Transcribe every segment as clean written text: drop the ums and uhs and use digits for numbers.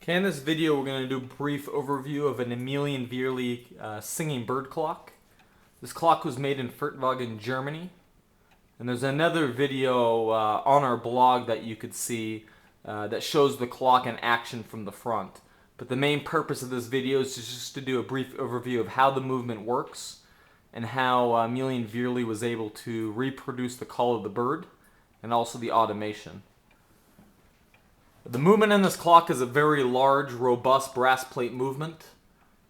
Okay, in this video we're going to do a brief overview of an Emilian Wehrle singing bird clock. This clock was made in Furtwangen, Germany. And there's another video on our blog that you could see that shows the clock in action from the front. But the main purpose of this video is just to do a brief overview of how the movement works and how Emilian Wehrle was able to reproduce the call of the bird and also the automation. The movement in this clock is a very large, robust brass plate movement.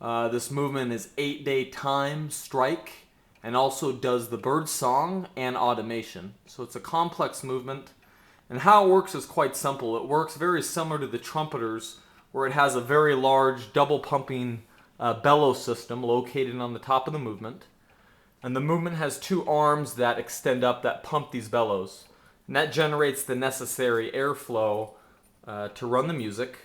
This movement is 8-day time strike and also does the bird song and automation. So it's a complex movement. And how it works is quite simple. It works very similar to the trumpeters, where it has a very large double pumping bellow system located on the top of the movement. And the movement has two arms that extend up that pump these bellows. And that generates the necessary airflow to run the music.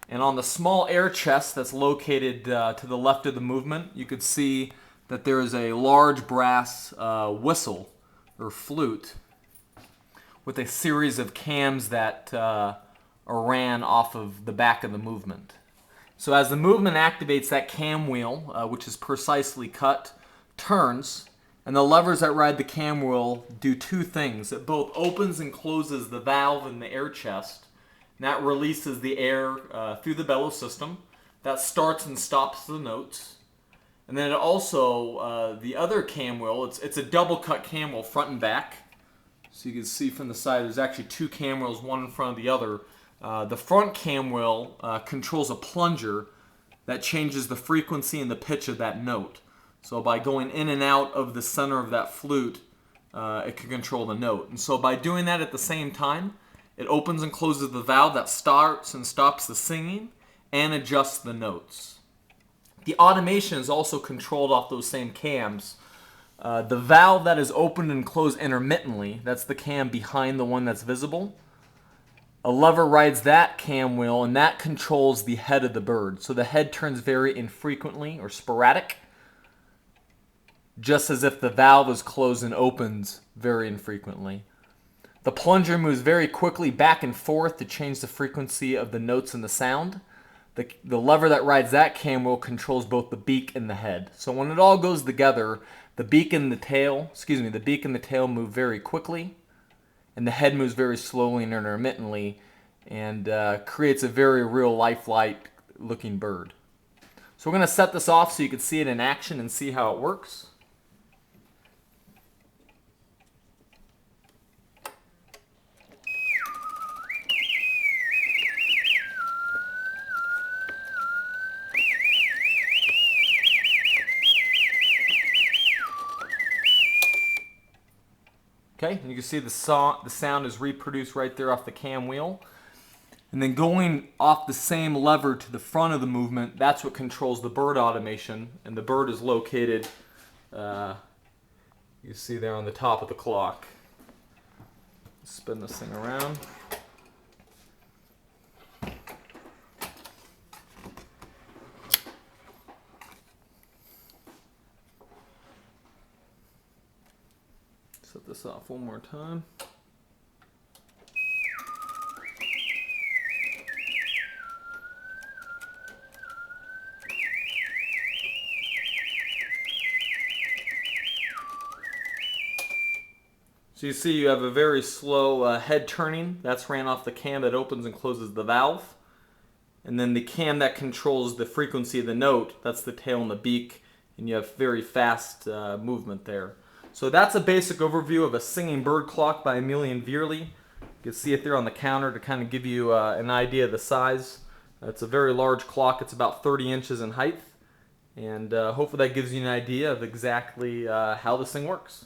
And on the small air chest that's located to the left of the movement, you could see that there is a large brass whistle or flute with a series of cams that are ran off of the back of the movement. So as the movement activates, that cam wheel, which is precisely cut, turns, and the levers that ride the cam wheel do two things. It both opens and closes the valve in the air chest, and that releases the air through the bellow system. That starts and stops the notes. And then it also, the other cam wheel, it's a double cut cam wheel front and back. So you can see from the side, there's actually two cam wheels, one in front of the other. The front cam wheel controls a plunger that changes the frequency and the pitch of that note. So by going in and out of the center of that flute, it can control the note. And so by doing that at the same time, it opens and closes the valve that starts and stops the singing and adjusts the notes. The automation is also controlled off those same cams. The valve that is opened and closed intermittently, that's the cam behind the one that's visible. A lever rides that cam wheel, and that controls the head of the bird. So the head turns very infrequently or sporadic, just as if the valve is closed and opens very infrequently. The plunger moves very quickly back and forth to change the frequency of the notes and the sound. The lever that rides that cam wheel controls both the beak and the head. So when it all goes together, the beak and the tail move very quickly, and the head moves very slowly and intermittently, and creates a very real lifelike looking bird. So we're going to set this off so you can see it in action and see how it works. Okay, and you can see the sound is reproduced right there off the cam wheel. And then going off the same lever to the front of the movement, that's what controls the bird automation. And the bird is located, you see there on the top of the clock. Spin this thing around. Set this off one more time. So you see you have a very slow head turning. That's ran off the cam that opens and closes the valve. And then the cam that controls the frequency of the note, that's the tail and the beak. And you have very fast movement there. So that's a basic overview of a singing bird clock by Emilian Wehrle. You can see it there on the counter to kind of give you an idea of the size. It's a very large clock. It's about 30 inches in height. And hopefully that gives you an idea of exactly how this thing works.